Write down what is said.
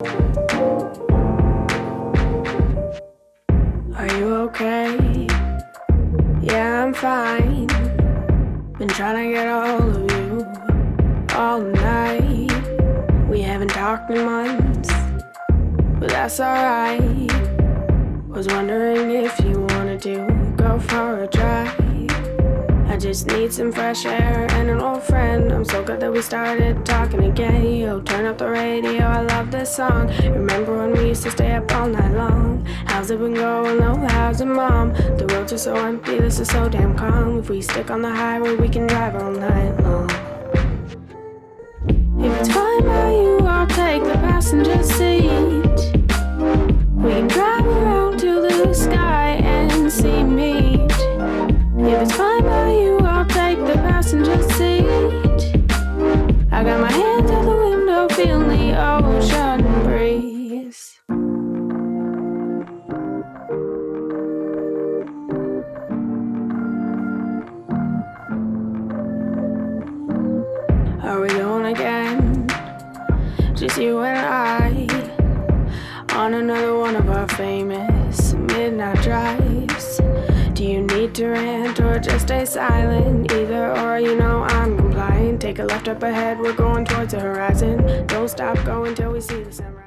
Are you okay? Yeah, I'm fine. Been trying to get a hold of you all night. We haven't talked in months, but that's alright. Was wondering if you wanted to go for a drive. I just need some fresh air and an old friend. I'm so glad that we started talking again. Yo, turn up the radio, I love this song. Remember when we used to stay up all night long? How's it been going? Oh, how's it, mom? The roads are so empty, this is so damn calm. If we stick on the highway, we can drive all night long. If it's fine by you, I'll take the passenger seat. We can drive around to the sky and see meat. If it's fine by you, I'll take the passenger seat. I got my hands out the window, feeling the ocean breeze. Are we going again? Just you and I on another one of our famous midnight drives. Do you need to rant or just stay silent? Either or, you know I'm compliant. Take a left up ahead, we're going towards the horizon. Don't stop going till we see the sunrise.